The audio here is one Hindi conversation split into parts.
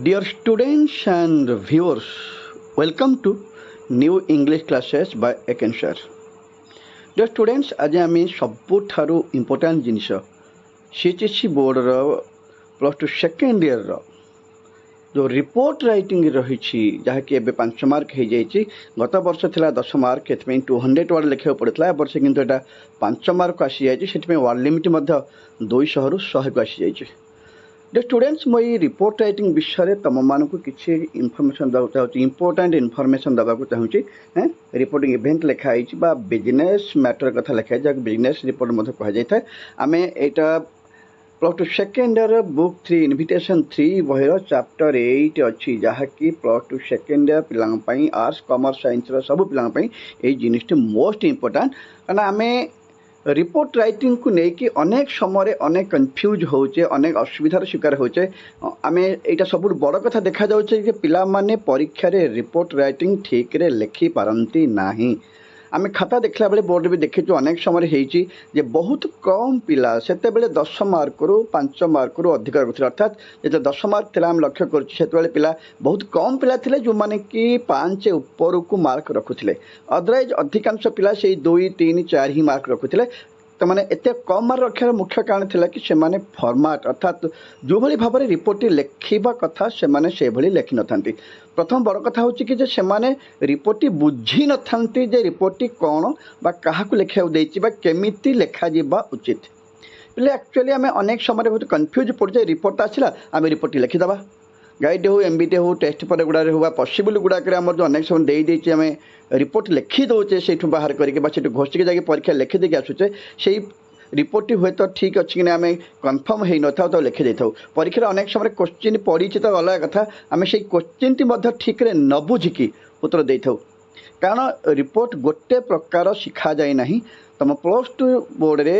Dear students and viewers, welcome to new English classes by Ekenshar. Dear students, आज आम सबुठारु इम्पोर्टाट जिनस सीएचएससी बोर्डर प्लस टू सेकेंड इयर जो रिपोर्ट राइटिंग रही जहाँकि एवं 5 मार्क हो जाए गत वर्ष था 10 मार्क ए 200 वर्ड लिखा पड़ता है वर्ष किंतु यहाँ 5 मार्क आसी जाए वर्ड लिमिट 200 रु 100 को आसी जाए। डे स्टूडेंट्स मुझे रिपोर्ट राइटिंग विषय तुम मानक किसी इनफर्मेशन देवाक चाहूँगी इंपोर्टाट इनफर्मेशन देवाक चाहूँगी। रिपोर्टिंग इवेंट लिखाई बिजनेस मैटर कथा लिखाई जहाँ बिजनेस रिपोर्ट कहुए आम यहाँ plus two second year book 3 invitation 3 बहिर चैप्टर 8 अच्छी जहाँकि प्लस टू सेकेंड इयर पिलांपाई आर्ट्स कॉमर्स साइंस सब पिलांपाई ये जिनिसटी मोस्ट इम्पोर्टाट कारण आम रिपोर्ट राइटिंग को लेकिन अनेक समय अनेक कन्फ्यूज होचे अनेक असुविधार शिकार होचे आम यहाँ सब बड़ कथा देखा जाउछे कि पिला माने परीक्षा रे रिपोर्ट राइटिंग ठीक रे लिखि पारंती नाही। आम खाता देखला बेले बोर्ड भी देखीचु अनेक समय होईची जे बहुत कम पिला सेते बेले 10 मार्क रु 5 मार्क रु अधिक रखुଥିଲେ अर्थात जो 10 मार्क थिला हम लक्ष्य करछि सेते बेले पिला बहुत कम पिला थिले जो माने कि 5 ऊपर को मार्क रखुଥିଲେ अदरवाइज अधिकांश पिला से 2 3 4 ही मार्क रखुଥିଲେ तो मैंने एत कम मार्क रखार मुख्य कारण थिला कि से माने फॉर्मेट अर्थात जो भली भाव में रिपोर्ट लिखा कथा से माने से भली लिखि नथांती। प्रथम बड़ कथा होची कि से माने रिपोर्ट बुझी नथांती जे रिपोर्ट कौन बा काहाकू लिखा देछि बा केमिति लिखा जिबा उचित बोले एक्चुअली आम अनेक समय बहुत कन्फ्यूज पड़े रिपोर्ट आसला आम रिपोर्ट लिखिदबा गाइड हो एमबीटी हो टेस्ट पर गुड़ा हो पॉसिबल गुड़ाक जो अनेक समय देदेचे आम रिपोर्ट लिखि दौचे से बाहर करके घोषिक जाके परीक्षा लिखिदेक आसूचे से रिपोर्ट हुए तो ठीक अच्छी कि आम कन्फर्म हो न था तो लिखि दे परीक्षा अनेक समय क्वेश्चन पड़ी तो अलग कथा आम से क्वेश्चन टी ठीक न बुझिकी उत्तर दे कारण रिपोर्ट गोटे प्रकार शिखा जाए ना तुम प्लस टू बोर्ड रे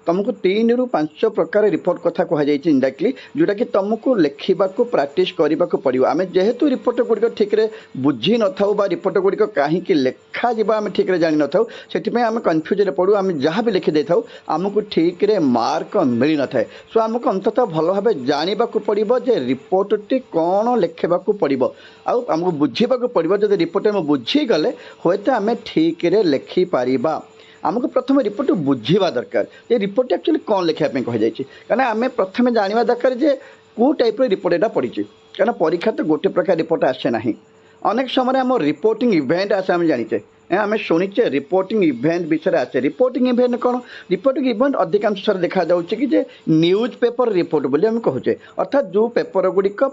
तुमको 3 रु 5 प्रकार रिपोर्ट कथा कहुई इंडाक्टली जोटा कि तुमको लिखा प्राक्ट करने को पड़ो आम जेहेतु रिपोर्ट गुड़िक ठीक बुझी न था रिपोर्ट गुड़िक कहीं लिखा आम ठीक जानी न था से आम कन्फ्यूज पड़ू आम जहाँ भी लिखिदे था आमको ठीक मार्क मिल न था सो आमको अंततः भल भाव जानवा पड़ो जे रिपोर्टटी कौन लिखा पड़ो आमको बुझा पड़ो जब रिपोर्ट आम बुझीगले हे तो आम ठीक लिखिपर आमको प्रथम रिपोर्ट बुझा दरकार ये रिपोर्ट एक्चुअली कौन लिखापी कहुई कारण आम प्रथम जानवा दरकार जे कौ टाइप रिपोर्ट यहाँ पड़ी कारण परीक्षा तो गोटे प्रकार रिपोर्ट आसे ना अनेक समय आम रिपोर्टिंग इवेंट आसे आम जाचे आम शुणीचे रिपोर्टिंग इवेंट विषय आसे रिपोर्टिंग इवेंट कौन रिपोर्टिंग इवेंट अधिकांश थर देखा कि जे न्यूज पेपर रिपोर्ट बोली आम कहुचे अर्थात जो पेपर गुड़िक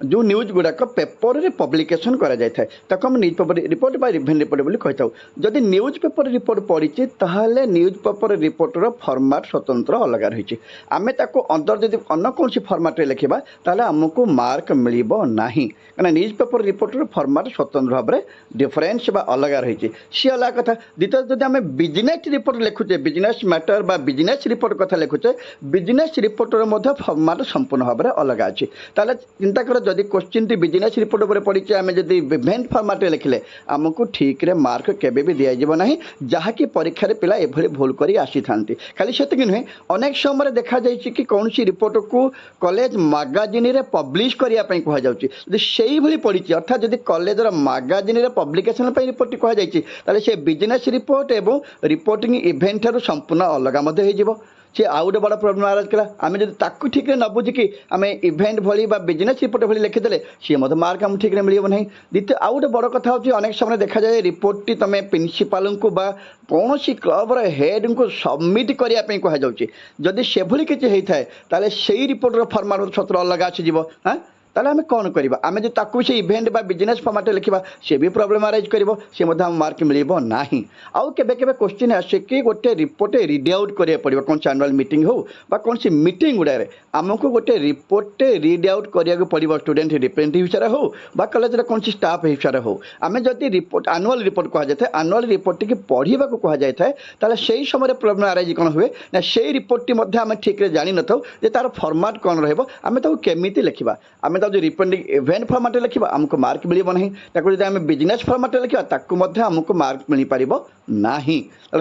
जो न्यूज गुड़ाक पेपर रे पब्लिकेशन करा जाय थाए ताको हम न्यूज पेपर रिपोर्ट बा इवेंट रिपोर्ट बोली कहिताउ जदि न्यूज पेपर रिपोर्ट पड़ीची ताहाले न्यूज पेपर रिपोर्टर फॉर्मेट स्वतंत्र अलग रही आमे ताको अंदर जदि अन्य कौन फॉर्मेट रे लिखिबा ताहाले हमको मार्क मिलिबो नाही कारण न्यूज पेपर रिपोर्टर फॉर्मेट स्वतंत्र भाव में डिफरेंस बा अलग रही सी अलग कथा द्वितीय जदि आम बिजनेस रिपोर्ट लिखुचे बिजनेस मैटर बा बिजनेस रिपोर्ट कथा लिखुचे बिजनेस रिपोर्टर फॉर्मेट संपूर्ण भाव में अलग अच्छी ताले चिंता कर जदि क्वेश्चन टी बिजनेस रिपोर्ट पर पड़ी आम जब इवेंट फॉर्मेट लिखिले आमको ठीक रे मार्क केबे भी दिजाव ना जहाँकि परीक्षा पिला एभली भूल कर आसी था खाली से नुहे अनेक समय देखा जाए कि कौन सी रिपोर्ट को कॉलेज मैगजीन रे पब्लिश करने कहुई से पड़ी अर्थात जब कॉलेजर मैगजीन रे पब्लिकेशन रिपोर्ट कहुई से बिजनेस रिपोर्ट एवं रिपोर्टिंग इवेंट ठार संपूर्ण अलग हो सी आउ गोटे बड़ा प्रोब्लेम आराज कला आम जब ताकू ठीक न बुझिकी आम इवेंट भली बिजनेस रिपोर्ट भली लिखिदे सी मार्क आम ठीक मिलना ना द्वितीय आउ गोटे बड़ कथा होची अनेक समय देखा जाए रिपोर्ट टी तुम प्रिंसिपाल को बा कौन सी क्लब हेड को सबमिट करने कहुई जदि से भली किसी होता है ताले से रिपोर्टर फॉर्मेट सत्र अलग आसीज हाँ ताले आम कौन करवा आम जो ताकू से इवेंट बा बिजनेस फॉर्मेट लिखा सी भी प्रोब्लेम आराइज कर सी मार्क मिल ना आउ के क्वेश्चन आसे कि गोटे रिपोर्ट रिड आउट करा पड़ो कौन सी एनुअल मीटिंग हो बा कौन सी मीटिंग गुड़ा आमको गोटे रिपोर्ट रिड आउट करा पड़ो स्टूडेंट रिप्रेजेंटेटिव हिसाब हो बा कॉलेज कौन सी स्टाफ हिसाब हो आम जदि रिपोर्ट एनुअल रिपोर्ट कहुए एनुअल रिपोर्ट टी पढ़ा कहुए ताले से समय प्रोब्लेम आराइज कौन हुए ना से रिपोर्ट टी आम ठीक जानी न था तार फॉर्मेट कौन रही केमी लिखा आम जाऊँ रिपोर्टिंग इवेंट फॉर्मेट लिखा आमको मार्क मिल ना आम बिजनेस फॉर्मेट लिखा आमको मार्क मिल पार ना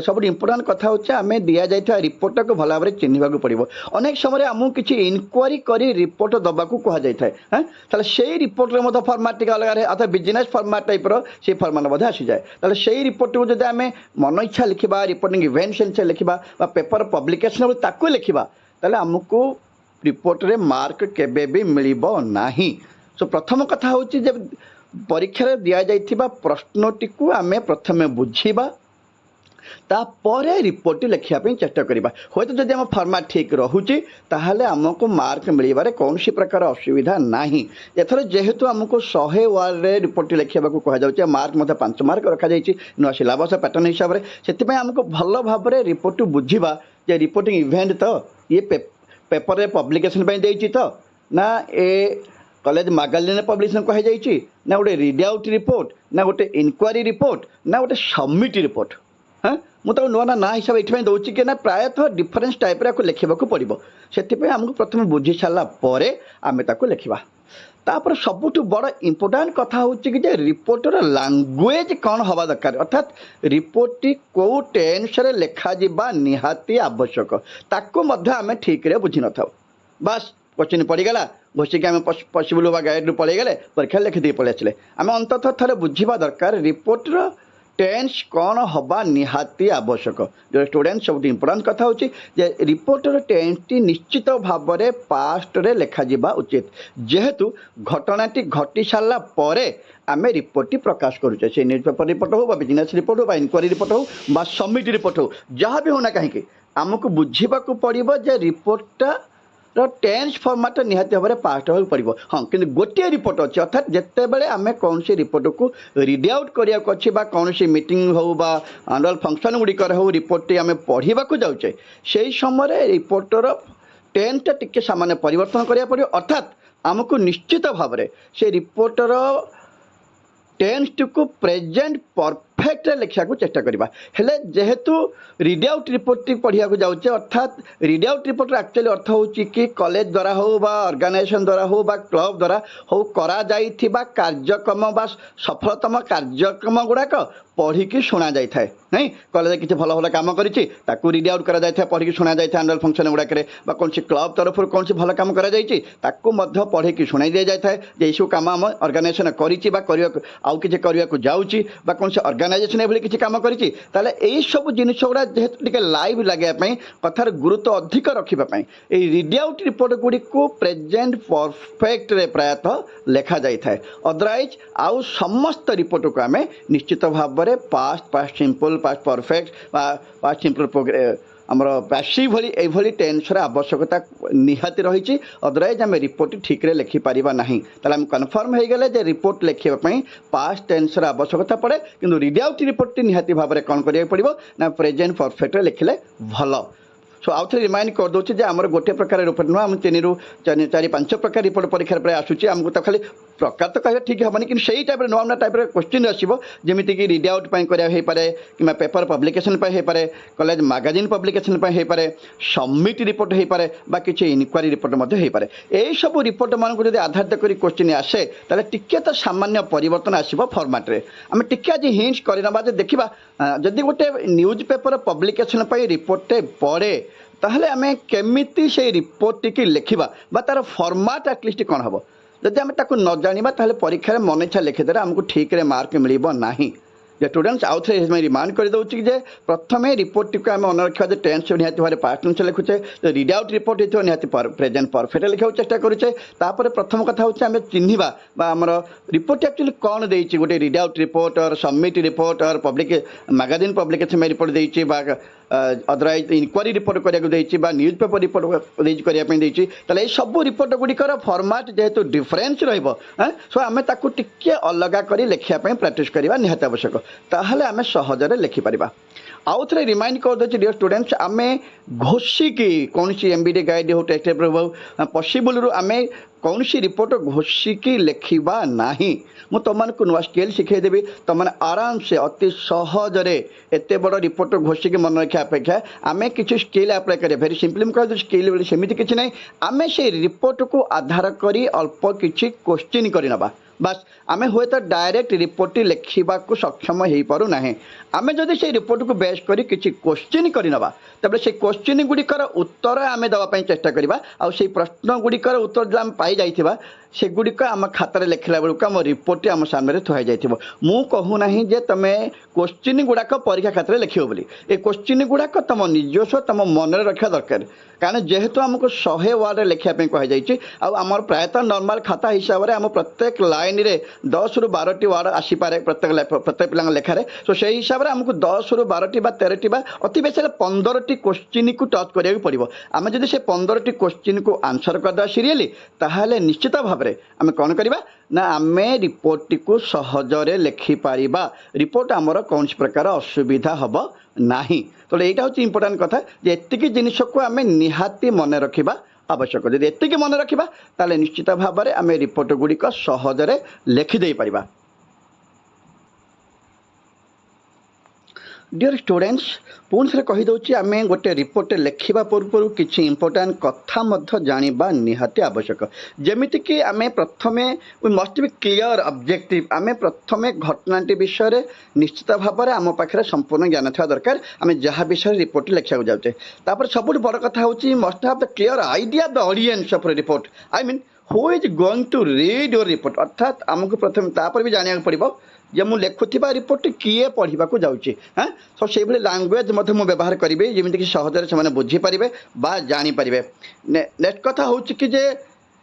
सब इंपोर्टाट कथा होचे आम दि जाता रिपोर्ट को भल भाव चिन्हवाक पड़ो अनेक समय आमको किसी इनक्वारी कर रिपोर्ट दबाक कहुए हाँ से रिपोर्टर फर्माट टी अलग अर्थात बिजनेस फर्माट टाइप से फर्माट आसी जाए से रिपोर्ट को जब आम मन इच्छा लिखा रिपोर्टिंग इवेंट से लिखा पेपर पब्लिकेशन ताकू लिखा आमको रिपोर्ट रे मार्क केबे भी मिलिबो नाही। सो प्रथम कथा होची जे परीक्षा दिया जाइथिबा प्रश्नटी को आमे प्रथमे बुझीबा तापरे रिपोर्ट लिखा चेष्टा करवा हयतो जदि आम फर्माट ठीक रोचे ताहले आमको मार्क मिलबारे कौन प्रकार असुविधा नाही। एथर जेहेतु आमको 100 वर्ड रे रिपोर्ट लिखा कहुचे मार्क मत 5 मार्क रखा जाइए नुआ सिलेबस पैटर्न हिसाब से आमको भल भाव रिपोर्ट बुझीबा जे रिपोर्टिंग इवेंट तो ये पेपर रे पब्लिकेशन देती तो ना ए कॉलेज मैगजीन पब्लिकेशन कहुई ना गोटे रीड आउट रिपोर्ट ना गोटे इनक्वारी रिपोर्ट ना गोटे सबमिट रिपोर्ट। हाँ मुझे नुआ ना हिसाब ये दूसरी कि ना प्रायतः डिफरेन्स टाइप लिखा पड़ो से आमको प्रथम बुझी सारापर आम लिखा तापर सबुठ बड़ इम्पोर्टाट कथा हूँ कि रिपोर्टर लैंग्वेज कौन हवा दरकार अर्थात रिपोर्ट कौ टेन्स लिखा निहाती आवश्यक ताको आम ठीक बुझी न था बास क्वेश्चन पड़ीगला घोषिक आम पॉसिबल बा गाइड पलि गले परीक्षा लिखिदी पलि आसिले आम अंततः थे बुझा दरकार रिपोर्टर टेन्स कौन हवा निहाती आवश्यक जो स्टूडेंट सब इम्पोर्टाट कथा होची जे रिपोर्टर टेन्स टी निश्चित भाव में पास्ट रे लिखा जिबा उचित जेहेतु घटनाटी घटी सारा परे आम रिपोर्ट टी प्रकाश करुचे से न्यूज पेपर रिपोर्ट हो बिजनेस रिपोर्ट हो इनक्वारी रिपोर्ट हो सबमिट रिपोर्ट हो जहाँ भी होना कहीं आमको बुझा पड़ो जे रिपोर्टा टेन्स फॉर्मेट निहाती भाव में पास्ट हो पड़ो हाँ कि गोटे रिपोर्ट अच्छे अर्थात जिते बड़े आम कौन सी रिपोर्ट को रीड आउट करा अच्छी कौन सी मीटिंग हो आनुअल फंक्शन गुड़िकर हो रिपोर्ट आम पढ़ा जाऊे से समय रिपोर्टर टेन्सटा टिके सामान्य परिवर्तन करा पड़ो अर्थात आमको निश्चित भाव में से रिपोर्टर टेन्स को प्रेजेंट परफेक्ट लिखा चेष्टा करवा हेले जेहेतु रीड आउट रिपोर्ट पढ़ा जाऊे अर्थात रीड आउट रिपोर्ट एक्चुअली अर्थ हो कि कॉलेज द्वारा हो ऑर्गेनाइजेशन द्वारा हो क्लब द्वारा हो करा जाइथिबा कार्यक्रम सफलतम कार्यक्रम गुड़ाक पढ़िकी शुणा जाए नहीं कॉलेज किसी भल भल कम कर रीड आउट करा जाए पढ़िकी शुणा जाए आनुअल फंक्शन गुड़ाक कौन क्लब तरफ कौन भल कम कर पढ़िकी शुणाई दि जाए ये सब कम आम ऑर्गेनाइजेशन आउ कि जाऊँगी कौन से ऑर्गेनाइजेशन ये किसी कम करी सब जिनिस गुड़ा जेहेतु टे लाइव लगे कथार गुरुत्व अधिक रखापी रीड आउट रिपोर्ट गुड़ी को प्रेजेंट परफेक्ट रे प्रायतः लिखा जाए अदरवाइज आउ समस्त रिपोर्ट को आम निश्चित भाव में past simple past perfect past simple आमर पैसिव भली एभली टेन्सर आवश्यकता निहाती रही अदरवाइज आम रिपोर्ट ठीक रे लिखि पारिबा नहीं ताले आम कन्फर्म हो गले जे रिपोर्ट लिखिबा पास्ट टेन्सर आवश्यकता पड़े किंतु रीड आउट रिपोर्ट निहाती भाव में कौन करिया पड़िबो ना प्रेजेंट परफेक्ट लिखिले भल। सो आउ थे रिमाइंड कर दूसरी जे आमर गोटे प्रकार रिपोर्ट नुह आम 3 ରୁ 4-5 प्रकार रिपोर्ट परीक्षा प्राय आसूची आमको तो खाली प्रकार तो कह ठीक हेनी कि सही टाइप नुआ नुआ टाइप क्वेश्चन आसो जमीक रीड आउट कराइपे कि पेपर पब्लिकेशन हो पाए कॉलेज मैगजीन पब्लिकेशन हो पाए सबमिट रिपोर्ट हो पाए किसी इनक्वारी रिपोर्ट हो पाए यही सब रिपोर्ट मानक जब आधारित कर क्वेश्चन आसे ताले टिके तो सामान्य परिवर्तन आसो फॉर्मेट रे आम टिके आज हिंट्स करना देखा जदि गोटे न्यूज पेपर पब्लिकेशन रिपोर्ट पड़े ताहले आम केमिति से रिपोर्ट टी लिखा तार फॉर्मेट एटलिस्ट कौन हम जदि आम ताको न जानिबा ताहले परीक्षा मन इच्छा लिखिदेले आमको ठीक रे मार्क मिलिबो नाही। जे स्टूडेंट्स आउ थे रिमाइंड कर दूसरी जे प्रथम रिपोर्ट टी आम मन रखा टेन्स निहाती भाव पास्ट टेन्स लिखुचे रीड आउट रिपोर्ट हो निहाती प्रेजेंट परफेक्ट लिखा चेष्टा करुचे तापर प्रथम कथा होचे आम चिन्हिबा आमर रिपोर्ट एक्चुअली कौन देइछि गोटे रीड आउट रिपोर्ट और सबमिट रिपोर्ट और पब्लिक मैगजीन पब्लिकेशन में रिपोर्ट देइछि अदरवाइज इनक्वारी रिपोर्ट करा न्यूज पेपर रिपोर्ट करने सब रिपोर्ट गुड़िकर फॉर्मेट जेहेतु डिफरेन्स सो आम टिके अलग कर लिखापी प्रैक्टिस करवा निहाती आवश्यक ताहले आम सहजरे लिखिपर। आउ थे रिमाइंड कर दूसरी डियर स्टूडेंट्स आम घोषिकी कौन सी एमबीडी गाइड हो टेक्स्ट पेपर हो पॉसिबल आम कौन सी रिपोर्ट घोषिकी लिखा ना मु तुमको नुआ स्केल शिखेदेवी तुमने आराम से अति सहजरे एत बड़ रिपोर्ट घोषिकी मन रखा अपेक्षा आम किसी स्केल आप्लाय करें भेरी सिंपली मुझे स्केल बोली सेमती किसी ना आम से रिपोर्ट को आधार कर अल्प किसी क्वेश्चन करनवा बस आम हुए तो डायरेक्ट रिपोर्ट लिखा सक्षम हो पारना आम जदि से रिपोर्ट को बेस कर किसी क्वेश्चन करनवा तबे से क्वेश्चन गुड़िकर उत्तर आम देवाई चेष्टा करवा आ प्रश्न गुड़िकर उत्तर जो आम पाई जाइथिबा से गुड़िक आम खातार लिखला बेलू आम रिपोर्ट आम सामने थुआई जाइथिबो मु कहूना जे तुम क्वेश्चन गुड़ाक परीक्षा खातार लिख बोली ए क्वेश्चन गुड़ाक तुम निजस्व तुम मन रखा दरकार कारण जेहेतु आमको 100 वार्ड लिखापी कहुई आमर प्रायतः नॉर्मल खाता हिसाब से आम प्रत्येक लाइन रे 10 रु 12 वार्ड आसीपे प्रत्येक पिला लेखार सो से हिसाब से आमको 10 रु 12 बा 13 बा अति बेसी 15 क्वेश्चन को टच करा पड़ो आम जब से 15 क्वेश्चन को आंसर करदे सीरियली ताहले निश्चित भाव में आम कौन करवा ना आम रिपोर्ट को सहजरे लिखिपर रिपोर्ट आमर कौन प्रकार असुविधा हम ना तो यहाँ हूँ इम्पोर्टाट कथा एतिक जिनिस को आम निहाती मन रखा आवश्यक जब एतिक मन रखा ताले निश्चित भाव में आम रिपोर्ट गुड़िक सहजरे लिखिदे पारिबा। डियर स्टूडेंट्स पुणी से कहीदे आम गोटे रिपोर्ट लिखा पूर्व किसी इम्पोर्टाट कथा जाना निहाती आवश्यक जमीक आम प्रथम we must be clear objective आम प्रथम घटनाटी विषय निश्चित भाव में आम पाखे संपूर्ण ज्ञान था दरकार आम जहाँ विषय रिपोर्ट लिखा जाऊे तापर सब बड़ कथा हूँ must have the clear idea the audience of report I mean who is going to read your report अर्थात आमको प्रथम तापर भी जाना पड़ो जे मु लिखुवा रिपोर्ट किए पढ़ा जाऊँगी हाँ तो से लांगुएज व्यवहार करी जमीक सहजरे से बुझीपारे जानीपारे नेक्स्ट कथा हूँ कि जे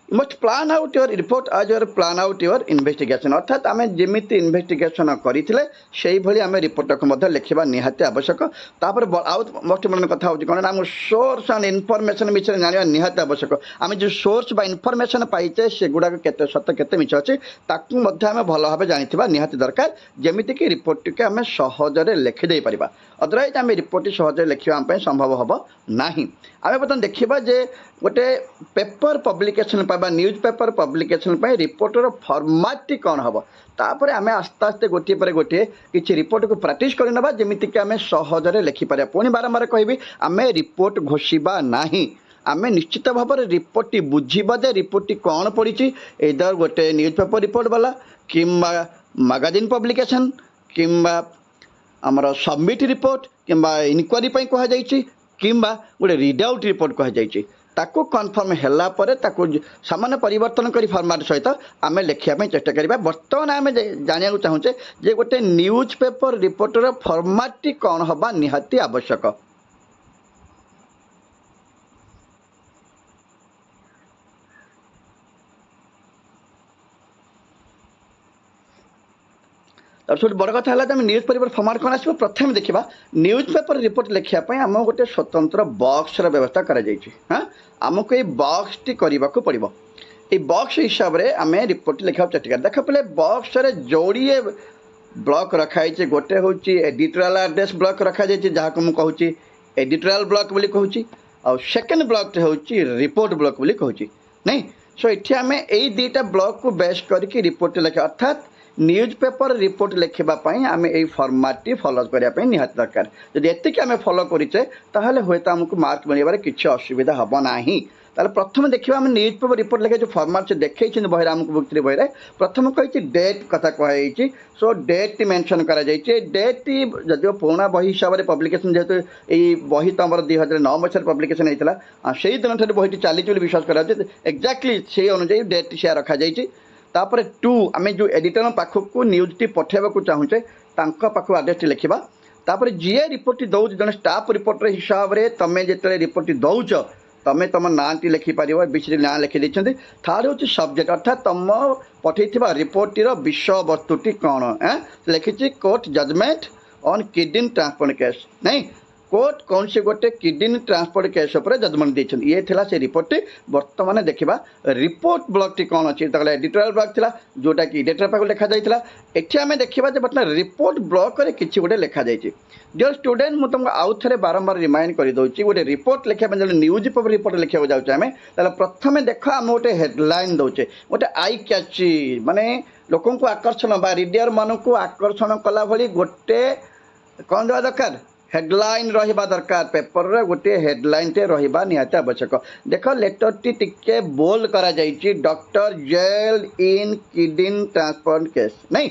must plan out your report आज your plan out your investigation अर्थात आम जमी इन्वेस्टिगेशन करते से भाई आम रिपोर्ट को लिखा निहाती आवश्यक तापर आउ मोस्ट इम्पोर्टेंट कथा हूँ कौन आम सोर्स एंड इनफर्मेशन विषय जाना निहाती आवश्यक आम जो सोर्स बा इनफर्मेशन पाइचे से गुड़ाक केते सत केते मिछ अच्छे ताकू आम भल भाव जानी निहाती दरकार जमीक रिपोर्ट के आम सहजरे लिखिदे पारिबा अदरवाइज आम रिपोर्ट सहजरे लिखा आम संभव हम ना आम बर्तमान देखा जे गोटे paper publication news paper publication reporter format कौन हम तापर आम आस्ते आस्ते गोटे पर गोटे किसी रिपोर्ट को प्रैक्टिस करना जमीक आम सहजरे लिखिपर पुणी बारंबार कहि आम रिपोर्ट घोषिबा ना आम निश्चित भाव में रिपोर्ट बुझा जे रिपोर्ट कौन पड़ी इधर गोटे न्यूज पेपर रिपोर्ट वाला कि मैगजीन पब्लिकेशन कि आमर सबमिट रिपोर्ट कि इनक्वारी कहुई कि गोटे रीड आउट रिपोर्ट कहुई ताकू कन्फर्म है सामान्य परिवर्तन कर फॉर्मेट सहित आम लिखापी चेष्टा करिबा बर्तमान आम जाना चाहूचे जे गोटे न्यूज पेपर रिपोर्टर फॉर्मेट कौन हवा निहाती आवश्यक सब बड़ कथा है न्यूज पेपर फॉर्मेट कौन आसो प्रथम देखा न्यूज पेपर रिपोर्ट लिखापी आम गोटे स्वतंत्र बॉक्स व्यवस्था कर हाँ आमको ये बॉक्स टी करने को पड़ो ये बॉक्स हिसाब से आम रिपोर्ट लिखा चेष्टा देख पे बॉक्स जोड़े ब्लॉक रखाई गोटे हूँ एडिटोरियल एड्रेस ब्लॉक रखा जहाँ को मुझे एडिटोरियल ब्लॉक बोली कहूँ आ सेकेंड ब्लॉक हूँ रिपोर्ट ब्लॉक बोली कहूँ नहीं सो ये आम यही दुईटा ब्लॉक को बेस करके रिपोर्ट लिखा अर्थात न्यूज पेपर रिपोर्ट लिखापी आम यही फॉर्मेट फॉलो करने निहाती दरकार जब एतिक आम फॉलो करें ताहले हुए तो आमको मार्क मिलबार किसी असुविधा हम ना ताले प्रथम देखा आम न्यूज पेपर रिपोर्ट लिखे जो फॉर्मेट से देखी बही आमको बुक्ति बही प्रथम कही डेट कथा कहुई सो डेट मेंशन कर डेट जदिव पुराना बही हिसाब से पब्लिकेशन जेहेतु यही बही तो आम 2009 मसीह पब्लिकेशन होता से दिन ठार बहीटी चली विश्वास कर एक्जाक्टली से अनुजाई डेट से रखा तापर 2 आम जो एडिटर पाखक न्यूज टी पठेबा चाहूचे पाखक आड्रेस टी लिखा तापर जी रिपोर्ट दौर जन स्टाफ रिपोर्टर हिसाब से तुम्हें जो रिपोर्ट दौच तुम्हें तुम ना टी लिखिपर विषय ना लिखी थर्ड हूँ सब्जेक्ट अर्थात तुम पठे रिपोर्टर विषय वस्तुटी कौन लिखी court judgment on kidney transplant case नहीं कोर्ट कौन से गोटे किडनी ट्रांसपोर्ट केस उपर जजमेंट देछन ये थिला से रिपोर्ट वर्तमान देखिबा रिपोर्ट ब्लॉक टी कौन अछि तकला एडिटोरियल ब्लॉक थिला जोटा कि एडिटर पाक लिखा जाइतिला एठी हमें देखिबा जे बर्तमान रिपोर्ट ब्लॉक रे किछि गोटे लिखा जाइछि डियर स्टूडेंट मु तुमको आउ थरे बारंबार रिमाइंड कर दउछि गोटे रिपोर्ट लिखिया में जले न्यूज पेपर रिपोर्ट लिखिया जाउछ हमें तले प्रथमे देखो हम गोटे हेडलाइन दउछे गोटे आई कैची माने लोकन को आकर्षण बा रीडर मान को आकर्षण कला भली गोटे कौन देवा दरकार हेडलाइन रहिबा दरकार पेपर रे गोटे हेडलाइन टे रहिबा निहाती आवश्यक देख लेटर टी टिके बोल्ड करा जाइछि doctor jail in kidney transplant case नहीं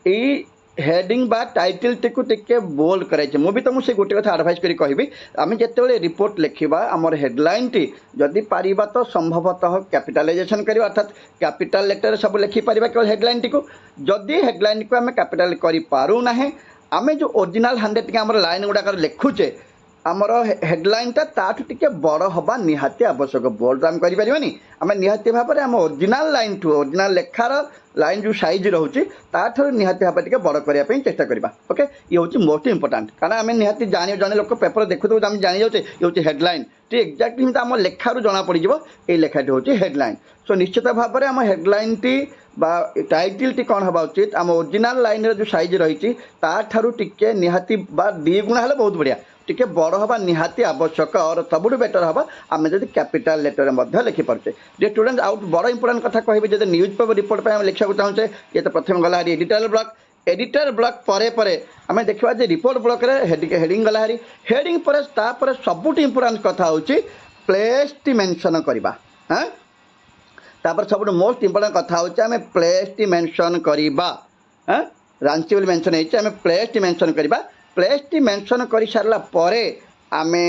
ई हेडिंग बा टाइटल टिकु टिके बोल्ड कराइछे मु भी तुमको से गोटे कथा एडवाइस करी कहबी आमे जेतेबेले रिपोर्ट लिखिबा हमर हेडलाइन टी जदि पारिबा तो संभवतः कैपिटलाइजेशन करिबा अर्थात कैपिटल लेटर सब लिखि पारिबा केवल हेडलाइन टी को जदि हेडलाइन को आमे कैपिटल करि पारु नाही आमे जो ओरिजिनल हैंडराइटिंग हमर लाइन गुडा लिखुचे आमर हेडलाइन ताठू टिके बड़ हवा निहाती आवश्यक बोल्ड आम करें आम निहाती भाव में आम ओरिजिनल लाइन ठू ओरिजिनल लेखार लाइन जो साइज रोचे ताठू निहाती भाव टिके बड़ करने चेष्टा करवा ओके ये हूँ मोस्ट इंपोर्टाट कारण आम निहाती जानी जन लोक पेपर देखुद आम जानी जाऊे ये हूँ हेडलाइन टी एक्जाक्टली आम लेखारू जना पड़ ये लेखाटी हूँ हेडलाइन सो निश्चित भाव में आम हेडलाइन टी बा टाइटल टी कौन हवा उचित आम ओरिजिनल लाइन रे जो साइज रही ताठू टिके निहाती बा दी गुणा हेल्ले बहुत बढ़िया टिके बड़ हवा निहाती आवश्यक और सबुठ बेटर हवा आम जब कैपिटल लेटर में लिखिपारे जे स्टूडेंट आउट बड़ इंपोर्टाट कथा कहे जब न्यूज पेपर रिपोर्ट पर लिखा चाहूचे ये तो प्रथम गला एडिटर ब्लॉक परे आम देखा रिपोर्ट ब्लॉक हेडिंग गला हेडिंग पर सबुठ इंपोर्टाट कथा हूँ प्लेस टी मेंशन करवा हाँ तापर सब मोस्ट इंपोर्टाट कथा हूँ आम प्लेस टी मेंशन करवा हाँ रांची बोली mention home place T mention करवा प्लेस टी मेंशन कर सारा परे आमे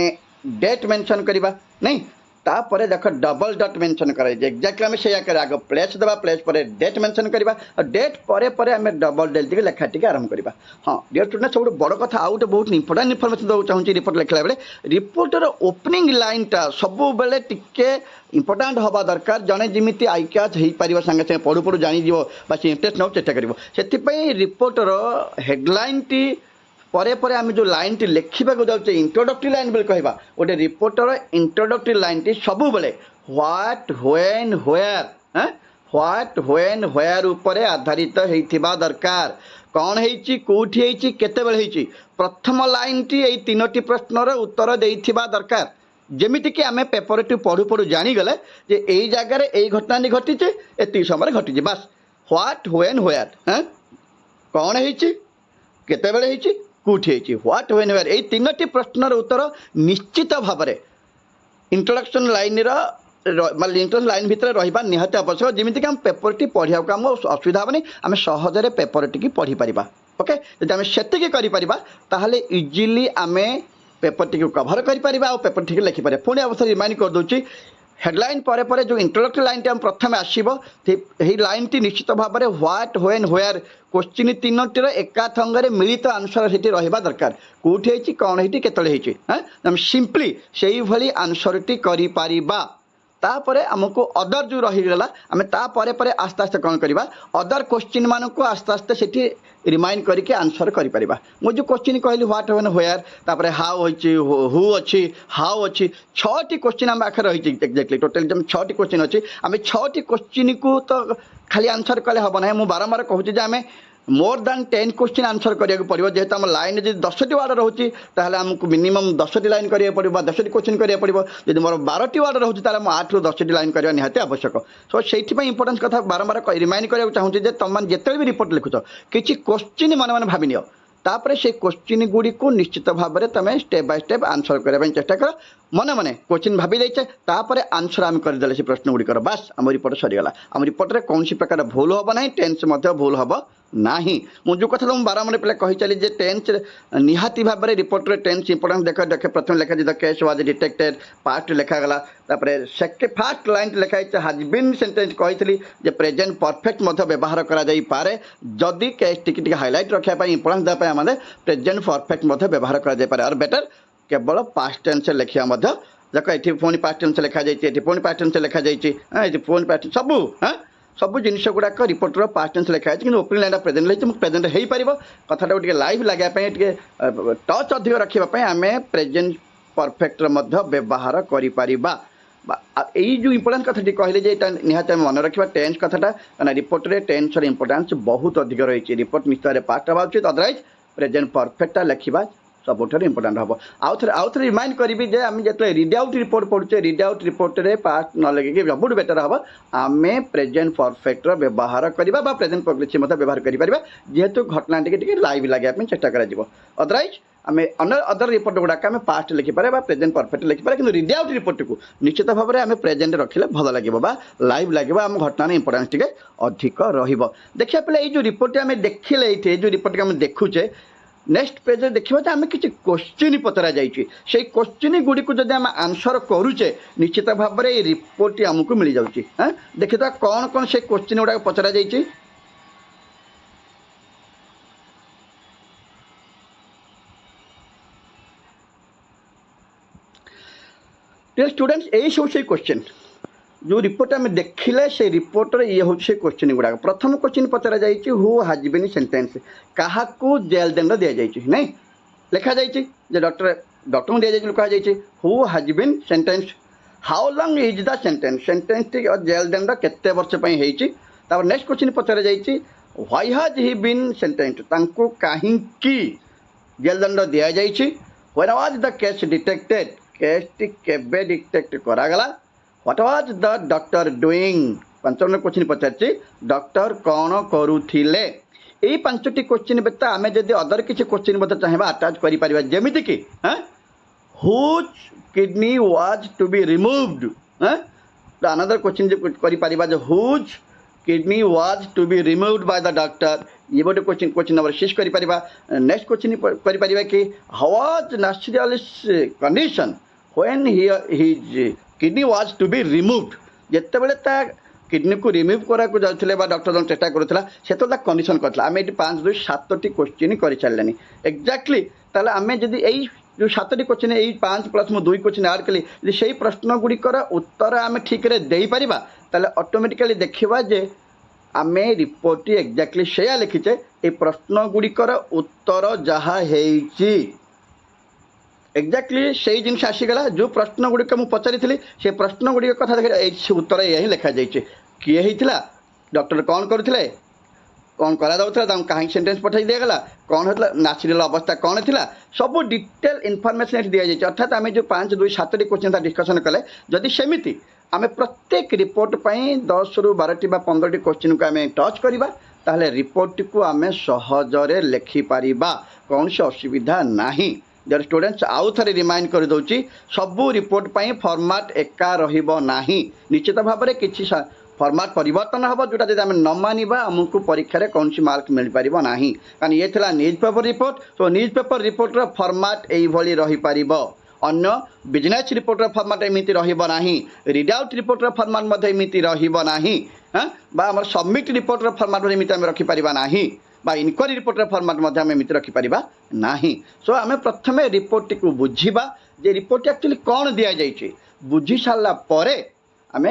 डेट मेंशन करवा नहीं तापर देख डबल डॉट मेंशन कर एक्जाक्टली आम से आग प्लेस देवा प्लेस पर डेट मेंशन करवा और डेट परे आम डबल डेट टी लेखा टी आरंभ करवा हाँ डियर स्टूडेंट सब बड़ कथा आउट बहुत इंपोर्टाट इनफर्मेशन देना चाहिए रिपोर्ट लिखला बेले रिपोर्टर ओपनिंग लाइन टा सब बेले टिके इंपोर्टाट हवा दरकार जड़े जमी आई कैच हो पार सागे सागे पढ़ू पढ़ू जानीज बस इंटरेस्ट नौ चेष्टा कर रिपोर्टर हेडलाइन टी परे परे आम जो लाइन टी लिखा जाऊे इंट्रोडक्टरी लाइन बोले कहवा गोटे रिपोर्टर इंट्रोडक्टरी लाइन टी सब बेले what when where what when where उपरे आधारित होइथिबा दरकार कौन है कौटी है केते बेले है प्रथम लाइन टी यही तीनोटी प्रश्नर उत्तर देइथिबा दरकार जमीती कि आम पेपर टी पढ़ू पढ़ू जानीगले जे यही जगार यही घटना घटीचे एति समय घटीचे बस व्हाट व्हेन व्हेयर कौन है केते बेले है कौटी है व्हाट व्हेन व्हेयर यही तीनोटी प्रश्नर उत्तर निश्चित भाव में इंट्रोडक्शन लाइन इंट्रोडक्शन लाइन भितर रहा निहाती आवश्यक जमीती कि आम पेपर टी पढ़ा आम असुविधा हेनी आम सहजरे पेपर टी पढ़ी पारिबा ओके जब आम से करें इजिली आम पेपर टी कभर कर पेपर टी लिखिपारे पुणी अवसर रिमाइंड कर दूसरी हेडलाइन पर जो इंट्रोडक्टरी लाइन टी प्रथम आसो लाइन टी निश्चित भाव में व्हाट व्हेन व्हेयर क्वेश्चन तीनोटीर एका थंगे मिलित आंसर से रहा दरकार कौटी है कौन है केतले है सिंपली से ही आंसर टी करिपारिबा तापरे आमको अदर जो रहीगला आम तापर पर आस्ते आस्ते कौन करवा अदर क्वेश्चन मान को आस्ते आस्ते से रिमाइंड करके आंसर कर मुझे क्वेश्चन कहली व्हाट व्हेन व्हेयर तापर हाउ अच्छी हु अच्छी हाउ अच्छी 6टी क्वेश्चन आम आखिर रही एक्जाक्टली टोटाल जब 6टी क्वेश्चन अच्छी आम 6टी क्वेश्चन को तो खाली आंसर कले हम ना मुझे बारंबार कहूँ आम मोर दैन 10 क्वेश्चन आंसर करा पड़ो जेहेतु आम लाइन जो 10टी वार्ड रोचे आमको मिनिमम 10टी लाइन करा पड़ो 10टी क्वेश्चन करा पड़ो जब मोर 12टी वार्ड रोचे 8 ରୁ 10टी लाइन करवा निहाती आवश्यक सो से इंपोर्टेंस कथा बारंबार रिमाइंड करा चाहूँगी जे तुम जिते भी रिपोर्ट लिखुच किसी क्वेश्चन मन मन भाव नियो तापर से क्वेश्चन गुड़ी को निश्चित भाव में तुम स्टेप बाय स्टेप आंसर करने चेष्टा कर मन मन क्वेश्चन भाभी देचे तापर आंसर आम करदे से प्रश्न गुड़िकर बास आम रिपोर्ट सरीगला आम रिपोर्ट में कौन प्रकार भूल हम ना टेन्स भूल हम नाही मु जो कथा तुम बारंबार पे कही चली जे टेन्स निहाती भाव में रिपोर्ट में टेन्स इंपोर्टेंस देख देख प्रथम लिखा the case was detected past लिखागला सेकेंड फास्ट लाइन लिखाई हाज बीन सेंटेंस कही जे प्रेजेंट परफेक्ट व्यवहार करा जदि केस टी हाइलाइट रखापी इंपोर्टेंस देवाई आम प्रेजेंट परफेक्ट व्यवहार करा और बेटर केवल पास्ट टेन्स लिखा देख ये पुणी पास्ट टेन्स लिखा जाइए पुणी पास्ट टेन्स लिखा जाइए पुणी पास्ट सबू हाँ सब जिन गुड़ाक रिपोर्टर पास्ट टेंस लिखाई कि ओपनिंग लाइन प्रेजेंट लगी प्रेजेंट हो पार कथाटा टे लाइव लगे टच अधिक रखापी आम प्रेजेंट परफेक्टर व्यवहार करा यही जो इंपोर्टां कथी कहले निहत मन रखा टेन्स कथाटा कहना रिपोर्ट टेन्सर इंपोर्टान्स बहुत अधिक रही रिपोर्ट निश्चय पास्ट हवा उचित अदरवाइज प्रेजेंट परफेक्टा लिखा सबुठ इंपोर्टां हम आउ थे रिमाइंड करी जे आम जो रिड आउट रिपोर्ट पढ़ुचे रिड आउट रिपोर्ट रे पास्ट न लगे सब बेटर हम आम प्रेजेंट परफेक्टर व्यवहार करवा प्रेजेंट परफेक्ट व्यवहार करें जेहेतु घटना टी लाइव लगे चेष्टा कर अदरवाइज आम अदर रिपोर्ट गुड़ाक आम पास्ट लिखिपारे प्रेजेंट परफेक्ट लिखिपारे कि रिड आउट रिपोर्ट को निश्चित भाव में आम प्रेजेंट रखिले भल लगे लाइव लगे आम घटना इंपोर्टान्स टी अधिक देखिए पे ये रिपोर्ट आम देखिले ये जो रिपोर्ट आम देखुचे नेक्स्ट पेज देखा आम किसी क्वेश्चन पचरा जाइए क्वेश्चन गुड़ी को जब आम आंसर करुचे निश्चित भाव में ये रिपोर्ट आमको मिल जाऊँगी हाँ देखिए कौन कौन से क्वेश्चन गुड़ाक पचरा जाइए स्टूडेंट्स यही सब से क्वेश्चन जो रिपोर्ट आम देखिले से रिपोर्टर ये हूँ से क्वेश्चन गुड़ाक प्रथम क्वेश्चन पचरा जाइए हु हाज बीन सेंटेंस क्या जेल दंड दि जाइए नहीं लिखा जाइए डॉक्टर डॉक्टर को दि जाइए कहुई who has been sentence how long is the sentence sentence टी जेल दंड केते वर्ष होता नेक्स्ट क्वेश्चन पचरा जाइए why has he been sentence कहीं जेल दंड दि जाइए when was the case detected case टी केबे डिटेक्ट करागला what was the doctor doing पंचम क्वेश्चन पचार डॉक्टर कौन करुथिले यही पांचटी क्वेश्चन व्यतीत आम जब अदर किसी क्वेश्चन चाहिए आटाच कर जमीती कि whose kidney was to be removed another question कर whose kidney was to be removed by the doctor ये गोटे क्वेश्चन क्वेश्चन नंबर 6 कर नेक्स्ट क्वेश्चन कर कि हाउ वाज नाचुरालिस condition when his kidney was to be removed जिते बड़े किडनी को रिमूव कराया जाते डॉक्टर जन चेष्टा करूला से तो कंडीशन करता आम ये 5 2 7टी क्वेश्चन कर सारे एक्जाक्टली ताले आम जब यही जो 7टी क्वेश्चन यही 5 प्लस मु 2 क्वेश्चन ऐड कली से प्रश्न गुड़िकर उत्तर आम ठीक दे पारिबा ताले ऑटोमेटिकली देखा जे आम रिपोर्ट एक्जाक्टली से लिखीचे ये प्रश्न गुड़िकर उत्तर जहाँ है एक्जाक्टली से जिन आसीगला जो प्रश्न गुड़िक मुझे पचारि से प्रश्न गुड़िक कथा देख उत्तर यही लिखा जाइए किए होता डॉक्टर कौन करते कौन करा कहीं सेंटेंस पठाई दिगला कौन होता नाचुराल अवस्था कौन थी सब डिटेल इनफर्मेशन दि जाइए अर्थात आम जो 5 2 7टी क्वेश्चन डिस्कसन कले जदि सेमिति आम प्रत्येक रिपोर्ट पर 10 ରୁ 12ଟି ବା 15ଟି क्वेश्चन को आम टच करवा ताहले रिपोर्ट को आम सहजरे लिखिपर कौन से असुविधा नहीं जर स्टूडेंट्स आउ थे रिमाइंड कर दूसरी सबू रिपोर्ट पर फॉर्मेट एका रहा निश्चित भाव में किसी फॉर्मेट परिवर्तन हम जोटा जब आम न मानवा आमको परीक्षा कौन सी मार्क मिल पार ना कारण ये थी न्यूज पेपर रिपोर्ट तो न्यूज पेपर रिपोर्टर फॉर्मेट यही रहीपर अन्य बिजनेस रिपोर्टर फॉर्मेट एमती रहा रिड आउट रिपोर्टर फॉर्मेट एमती रहा सबमिट रिपोर्टर फॉर्मेट एमती आम रखिपर ना इनक्वारी रिपोर्टर फॉर्मेट एमती रखिपर ना सो आम प्रथम रिपोर्ट को बुझा जे रिपोर्ट एक्चुअली कौन दि जाइए बुझी सारा पर आम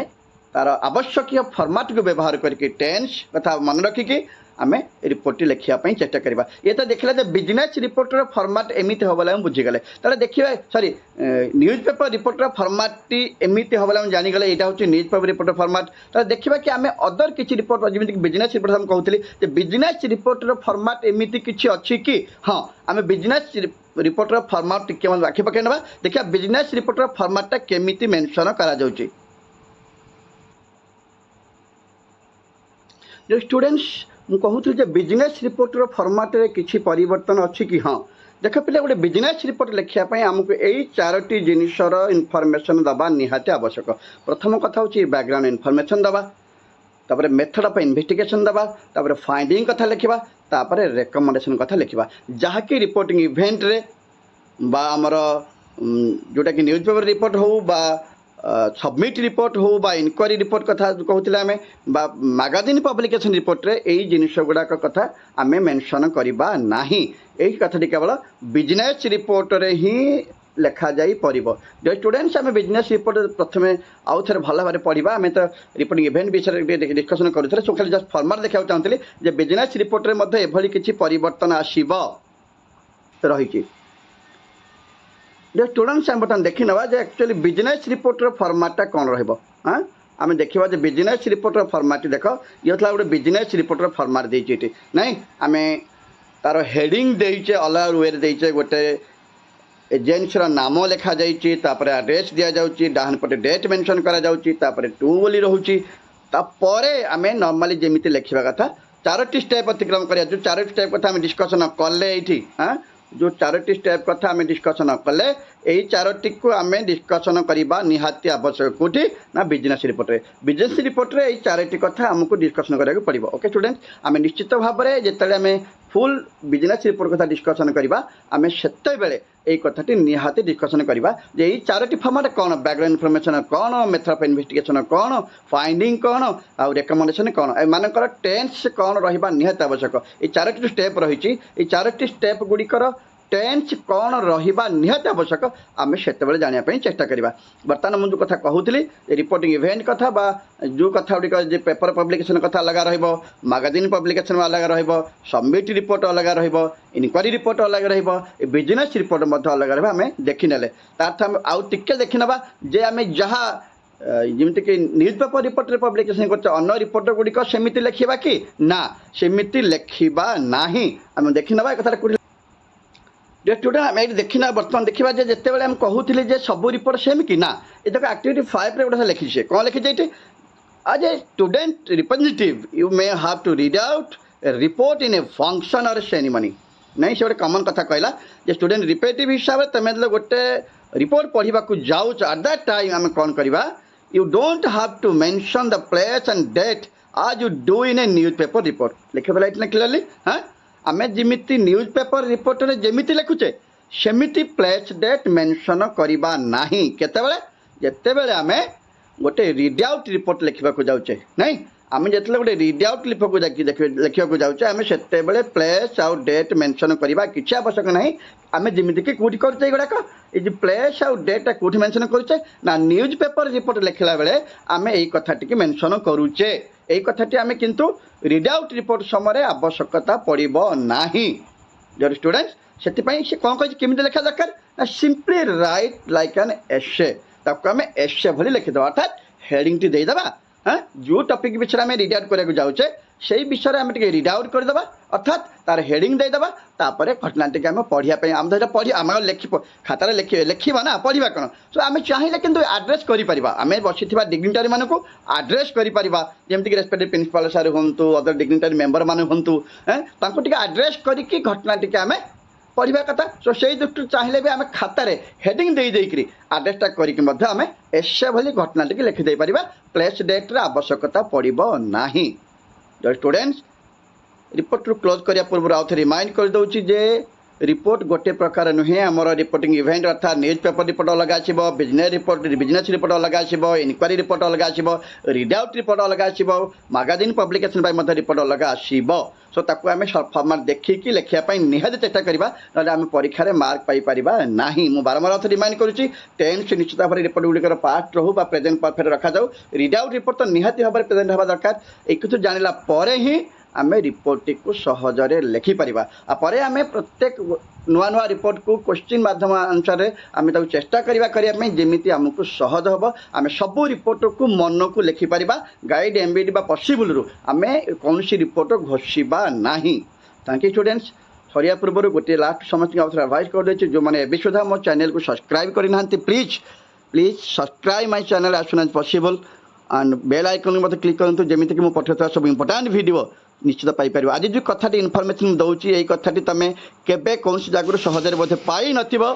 तार आवश्यक फॉर्मेट को व्यवहार करके टेन्स कथा मन रखिकी आम रिपोर्ट लिखापी चेष्टा करवा ये तो देखला जे बिजनेस रिपोर्टर फॉर्मेट एमती हम बोले बुझीगले ताले देखिए सॉरी न्यूज पेपर रिपोर्टर फॉर्मेट एमती हम बोले जानीगले यहाँ हूँ न्यूज पेपर रिपोर्टर फॉर्मेट ताले देखा कि आम अदर किसी रिपोर्ट जमीन बिजनेस रिपोर्ट हम कहते बिजनेस रिपोर्टर फॉर्मेट एमती किसी अच्छी कि हाँ आम बिजनेस रिपोर्टर फॉर्मेट टिके आखि पकड़ ना देखिए बिजनेस रिपोर्टर फॉर्मेटा केमिति मेंशन करा जाउची जो स्टूडेंट्स मुझे कहूँ बिजनेस रिपोर्टर फॉर्मेट रे किसी परिवर्तन अच्छी कि हाँ देख पे गोटे बिजनेस रिपोर्ट लिखापी आमको यही 4टी जिनसर इनफर्मेशन दबा निहाती आवश्यक प्रथम कथा हूँ बैकग्राउंड इनफर्मेशन दबा तापर मेथड ऑफ इन्वेस्टिगेशन दबा तापर फाइंडिंग कथा लिखा तापर रेकमेंडेशन कथा लिखा जहाँकि रिपोर्टिंग इवेंट रे बा आमर जोटा कि न्यूज पेपर रिपोर्ट हो बा सबमिट रिपोर्ट हो बा इनक्वारी रिपोर्ट कथा कहते आम बा मैगजीन पब्लिकेशन रिपोर्ट रे यही जिनिस गुड़ाक कथा आम मेंशन करवा ना यही कथाटी केवल बिजनेस रिपोर्ट रे ही ଲେଖା ଯାଇ ପରିବ। ଯେ ଷ୍ଟୁଡେଣ୍ଟସ୍ ଆମେ ବିଜନେସ୍ ରିପୋର୍ଟ ପ୍ରଥମେ ଆଉ ଥରେ ଭଲ ଭାବରେ ପଢ଼ିବା। ଆମେ ତ ରିପୋର୍ଟିଂ ଇଭେଣ୍ଟ ବିଷୟରେ ଡିସ୍କସନ୍ କରୁଥିଲେ, ସो ଖାଲି ଜଷ୍ଟ ଫର୍ମାଟ୍ ଦେଖିବାକୁ ଚାହୁଁଥିଲି ଯେ ବିଜନେସ୍ ରିପୋର୍ଟରେ ମଧ୍ୟ ଏଭଳି କିଛି ପରିବର୍ତ୍ତନ ଆସିବ ରହିଛି। ଯେ ଷ୍ଟୁଡେଣ୍ଟସ୍ ଆମେ ବର୍ତ୍ତମାନ ଦେଖିନେବା ଯେ ଆକ୍ଚୁଆଲି ବିଜନେସ୍ ରିପୋର୍ଟର ଫର୍ମାଟ୍ଟା କ'ଣ ରହିବ। ଆମେ ଦେଖିବା ଯେ ବିଜନେସ୍ ରିପୋର୍ଟର ଫର୍ମାଟ୍ଟି ଦେଖ, ଇଏ ଥିଲା ଗୋଟେ ବିଜନେସ୍ ରିପୋର୍ଟର ଫର୍ମାଟ୍ ଦେଇଛି ଏଠି ନାଇଁ। ଆମେ ତାର ହେଡ଼ିଂ ଦେଇଛେ ଅଲଗା ୱେରେ ଦେଇଛେ, ଗୋଟେ ଏଜେନ୍ସିର ନାମ ଲେଖାଯାଇଛି, ତାପରେ ଆଡ୍ରେସ୍ ଦିଆଯାଉଛି, ଡାହାଣ ପଟେ ଡେଟ୍ ମେନସନ୍ କରାଯାଉଛି, ତାପରେ ଟୁ ବୋଲି ରହୁଛି। ତାପରେ ଆମେ ନର୍ମାଲି ଯେମିତି ଲେଖିବା କଥା 4ଟି ଷ୍ଟେପ୍ ଅତିକ୍ରମ କରିବା। ଯେଉଁ 4ଟି ଷ୍ଟେପ୍ କଥା ଆମେ ଡିସ୍କସନ୍ କଲେ ଏଇଠି, ଯେଉଁ 4ଟି ଷ୍ଟେପ୍ କଥା ଆମେ ଡିସ୍କସନ୍ କଲେ, ଏଇ 4ଟିକୁ ଆମେ ଡିସ୍କସନ୍ କରିବା ନିହାତି ଆବଶ୍ୟକ। କେଉଁଠି ନା ବିଜନେସ୍ ରିପୋର୍ଟରେ। ବିଜନେସ୍ ରିପୋର୍ଟରେ ଏଇ 4ଟି କଥା ଆମକୁ ଡିସ୍କସନ୍ କରିବାକୁ ପଡ଼ିବ। ଓକେ ଷ୍ଟୁଡେଣ୍ଟ, ଆମେ ନିଶ୍ଚିତ ଭାବରେ ଯେତେବେଳେ ଆମେ ଫୁଲ୍ ବିଜନେସ୍ ରିପୋର୍ଟ କଥା ଡିସ୍କସନ୍ କରିବା, ଆମେ ସେତେବେଳେ এই কথাটি নিহাতি ডিসকসন করা যে এই 4টি ফর্মাট কোণ, ব্যাকগ্রাউন্ড ইনফরমেশন কোণ, মেথড অফ ইনভেস্টিগেশন কোণ, ফাইন্ডিং কোণ, আউ রেকমেন্ডেশন কোণ, এমানଙ୍କର টেন্স কোণ রহিবা নিহাতি আবশ্যক। এই 4টি স্টেপ রয়েছে, এই 4টি স্টেপ গুড়িকর টেন্স কোণ রহিবা নিহাতি আবশ্যক। আমি সেতবে জাঁয়া চেষ্টা করা। বর্তমান মু যে কথা কহুলি রিপোর্টিং ইভেন্ট কথা বা যে কথা গুড়িক যে পেপর পব্লিকেসন কথা অলগা রহব, ম্যাগাজিন পব্লিকেসন অলগা রহব, সবমিট রিপোর্ট অলগা রহব, ইনকোয়ারি রিপোর্ট অলগা রহব, বিজনেস রিপোর্ট মধ্যে অলগা রহব। আমি দেখিনেলে তার আউ টিকে দেখিনেবা যে আমি যাহা যেমিতিকি নিউজ পেপর রিপোর্টরে পব্লিকেসন করছে অন্য রিপোর্ট গুড়িক সেমিতি লেখিবা কি না, সেমিতি লেখিবা ନାହିଁ। আমি দেখিনেবা এই কথাটা স্টুডেন্ট আমি এটি দেখি না বর্তমান দেখা যে যেতবে আমি কহুলি যে সবু রিপোর্ট সেম কি না, এটা আক্টিভিটি 5 গোটে লিখিছে কম লিখিছে এটি as a student representative you may have to read out a report in a function or ceremony. ନାଇଁ ସେ ଗୋଟେ କମନ୍ କଥା କହିଲା ଯେ ଷ୍ଟୁଡେଣ୍ଟ ରିପେଟିଭ୍ ହିସାବରେ ତୁମେ ଯେତେବେଳେ ଗୋଟେ ରିପୋର୍ଟ ପଢ଼ିବାକୁ ଯାଉଛ ଆଟ୍ ଦ୍ୟାଟ୍ ଟାଇମ୍ ଆମେ କ'ଣ କରିବା, you don't have to mention the place and date as you do in a news paper report. ଲେଖିଦେଲା ଏଇଠି ନା କ୍ଲିୟରଲି। ଆମେ ଯେମିତି ନ୍ୟୁଜ୍ ପେପର ରିପୋର୍ଟରେ ଯେମିତି ଲେଖୁଛେ ସେମିତି ପ୍ଲେସ୍ ଡେଟ୍ ମେନସନ୍ କରିବା ନାହିଁ। କେତେବେଳେ? ଯେତେବେଳେ ଆମେ ଗୋଟେ ରିଡ୍ ଆଉଟ୍ ରିପୋର୍ଟ ଲେଖିବାକୁ ଯାଉଛେ ନାଇଁ, ଆମେ ଯେତେବେଳେ ଗୋଟେ ରିଡ୍ ଆଉଟ୍ ଲେଖିବାକୁ ଯାଉଛେ ଆମେ ସେତେବେଳେ ପ୍ଲେସ୍ ଆଉ ଡେଟ୍ ମେନସନ୍ କରିବା କିଛି ଆବଶ୍ୟକ ନାହିଁ। ଆମେ ଯେମିତିକି କେଉଁଠି କରୁଛେ ଏଗୁଡ଼ାକ, ଏଇ ଯେ ପ୍ଲେସ୍ ଆଉ ଡେଟ୍ଟା କେଉଁଠି ମେନସନ୍ କରୁଛେ ନା ନ୍ୟୁଜ୍ ପେପର ରିପୋର୍ଟ ଲେଖିଲା ବେଳେ ଆମେ ଏଇ କଥାଟିକି ମେନସନ୍ କରୁଛେ। এই কথাটি আমি কিন্তু রিড আউট রিপোর্ট সময় আবশ্যকতা পড়ব না। যদি স্টুডেন্টস সেপাই সে কম কী কেমি লেখা দরকার না সিম্পলি রাইট লাইক আন এসে, তাকে আমি এসে ভি লিখিদেবা অর্থাৎ হেডিংটি দেইদেবা। যে টপিক বিষয়ে আমি রিড আউট করা যাচ্ছে সেই বিষয়ে আমি টিকে রিড আউট করেদেবা অর্থাৎ তার হেডিং দেইদেবা। তারপরে ঘটনাটিকে আমি পড়া আমি তো পড়ি আমি খাতার লেখিবা না পড়া কোণ। সো আমি চাইলে কিন্তু আড্রেস করে আমি বসিথিবা ডিগনিটারি মানুষ আড্রেস করে যেমিতিকি রেসপেক্টিভ প্রিন্সিপাল সার হুঁতু অদর ডিগনিটারি মেম্बर মানে হুঁতু তাঁকু টিকে আড্রেস করিকি ঘটনাটিকে আমি পড়া কথা। সো সেই দৃষ্টি চাইলে বি আমি খাতার হেডিং ଦେଇକରି আড্রেসটা করিকি মধ্যে আমি এসে ভি ঘটনাটিকে লিখিদেই পারিবা। প্লেস ডেট্র আবশ্যকতা পড়ব না। স্টুডেন্টস রিপোর্টরু ক্লোজ করা पूर्व आउ थे रिमाइंड कर दूसरी जे रिपोर्ट गोटे प्रकार नुहे आमर रिपोर्टिंग इवेंट अर्थात न्यूज पेपर रिपोर्ट अलग आसो, बिजनेस रिपोर्ट अलग आसो, इनक्वारी रिपोर्ट अलग आसो, रिड आउट रिपोर्ट अलग आसो, मैगजीन पब्लिकेशन रिपोर्ट अलग आसो। सो ताकू आम फर्माट देखिकी लिखापी निहाती चेष्टा करवा ना आम परीक्षा मार्क पाइपर ना। मुझे बारंबार अर्थ रिमाइंड करुँची टेन्स निश्चित भाव रिपोर्ट गुड़िकर पास्ट रहू बा प्रेजेंट परफेक्ट रखा जाऊ। रिड आउट रिपोर्ट तो निहाती भाव प्रेजेंट हवा दरकार। एक जाना पर ही आम रिपोर्ट को सहजरे लिखिपर आम प्रत्येक नुआ नुआ रिपोर्ट को क्वेश्चन माध्यम अनुसार आम चेष्टा करने जमी आमको सहज हम। आम सबू रिपोर्ट को मन को लिखिपर गाइड एमबीडी पॉसिबल रू आम कौन रिपोर्ट घोषिबा ना। Thank you students. सरिया पूर्व गोटे लास्ट समस्त एडवाइस कर देती जो मैंने एवं सुधा मो चैनल को सब्सक्राइब करना please please subscribe my channel as soon as possible and bell icon मत क्लिक करूँ जमीक मुझे पठाऊा सब इंपोर्टाट वीडियो निश्चित पाइपर। आज जो कथाटी इनफर्मेशन दूसरी यही कथाटी तुम केवे कौन जगह सहजरे बोधे पाई नथिबो